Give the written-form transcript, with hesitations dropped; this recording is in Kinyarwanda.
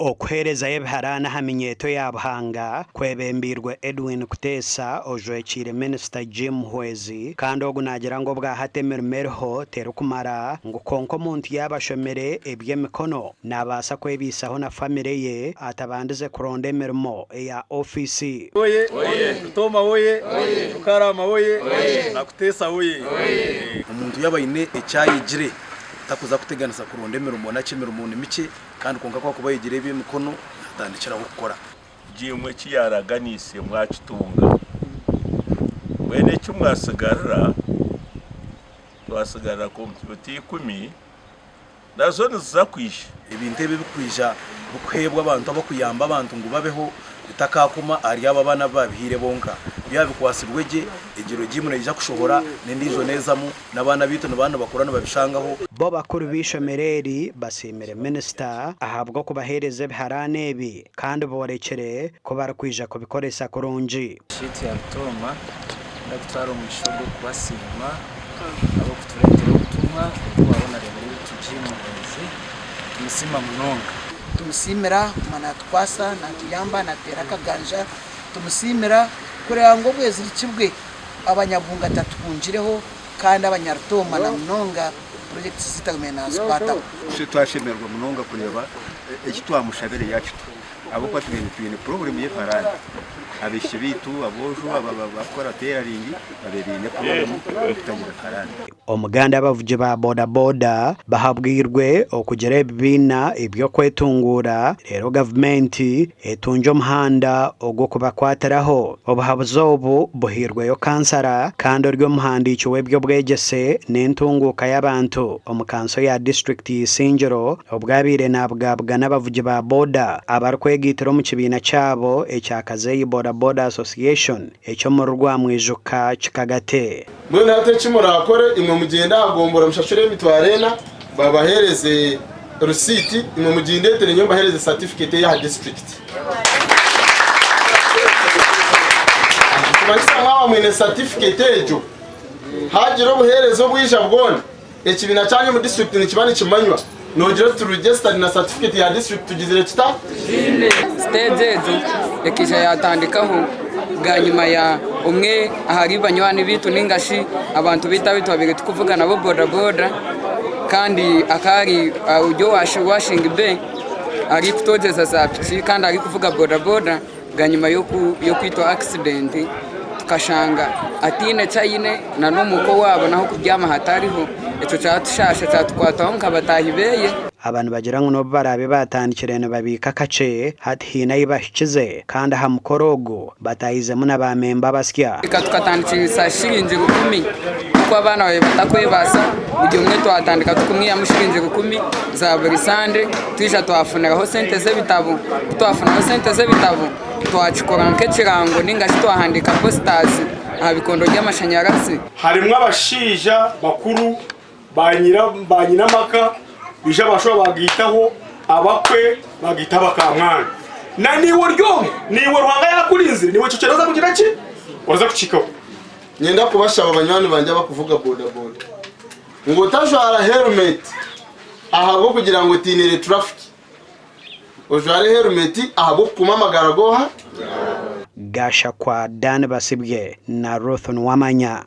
okuhereza ebiharana haminyeto ya buhanga kwebembirwe Edwin Kutesa ojwekire Minister Jim Hwezi kandi ogunagira ngo bwahatemermereho terukumara ngo konko muntu yabashomere ebyemikono nabasa kwebisaho na family ye atabandize kuronda emirimo ya ofisi oye Toma oye Karama oye na Kutesa oye umuntu yabayine ecyayigire takuza kuteganisa kuronda emirimo na kimirimo mike kandi konka kwa kubayigire ebyemikono atandikira gukora jimwe kiyaraganise mwakitunga wene cyumwasagarara twasagarara ko mutibati 10 nazo nizakwisha ibintu bibikwisha bukwebwa abantu abakuyamba abantu ngo babeho bitakakuma ari ababana babihire bonka byabikwasirweje igiro gimune ija kushohora nendizo nezamu nabana bitu nabana bakorana babishangaho bo bakuru bishomereri basimire minister ahabwo kubahereze biharane ebi kandi borekere ko barakwija kubikoresa kurunji shiti ya Toma ndagutwara umushogo kubasima abo kuturetera ubutumwa twabona rero tujimuheze tumusima munonga tumusimira mana twasa na tuyamba na tera kaganja tumusimira kureba ngo bwezi rikibwe abanyabunga tatukunjireho kandi abanyarutoma na munonga project zitagumena spata twashemerwa munonga kureba ekitwamushabere yacu abo kwatwine problem ye farani abishibitu abojo abakora teraringi babirine problem kutangira farani omuganda abavuje ba boda boda bahabwirwe okugera ebibina ebyo kwetungura rero government etunjo muhanda ogwo kubakwatiraho obuhabuzobu buhirwe yo kansara kandi oryo muhanda icyo webyo bwegese n'entunguka y'abantu omukanso ya district y'Isingiro obwabire nabwabwa n'abavuje ba boda abarkwegitira mu kibina cyabo ecyakaze boda boda association ecyo mu rwa mwijuka kikagate mwene hate kimurakore imwe mugenda agombora mushashure mitwarena babahereze receipt imwe mugende tere bahereze certificate ya district kubakisa mwa mwene certificate ejo hagiro buherezo bwija bwone ekibina cyanye mu district ni kibani kimanywa nogero to register na certificate ya district tugizire kita stage ekija yatandikaho ganyuma ya umwe ahari banywani bitu ningashi abantu bitabito babiri tukuvuga nabo boda boda kandi akari ujyo washinga be ari kutogeza za piki kandi ari kuvuga boda boda ganyuma yo kwitwa accident tukashanga atine cyayine na numuko wabo naho kubyama hatariho eco cyatushasha cyatukwataho nkabatahibeye abantu bagira ngo no barabe batandikirene babika kace hina yibashize kandi hamukorogo batayizemo n'abamemba basya tukatandikira shirinje 10 ko abana bawe batakwebasa ugiye umwe twatandika tukumwiya mushirinje 10 za buri sande twisha twafuniraho sente z'ebitabo twafuniraho sente z'ebitabo twacikora nkekirango ningashi twahandika posters abikondo by'amashanyarazi harimwe abashija bakuru banyina maka bisha basho bagitaho abakwe bagita bakamwana na niwe ryo niwe ruhanga yakurinzira niwe cyoceroza kugira ki waza kucikaho nyenda kubashaba abanywani banje bakuvuga boda boda ngo tajara helmet ahabo kugira ngo tinire traffic ojare helmet ahabo kumamagara goha gasha kwa Dan Basibye na Ruthun Wamanya.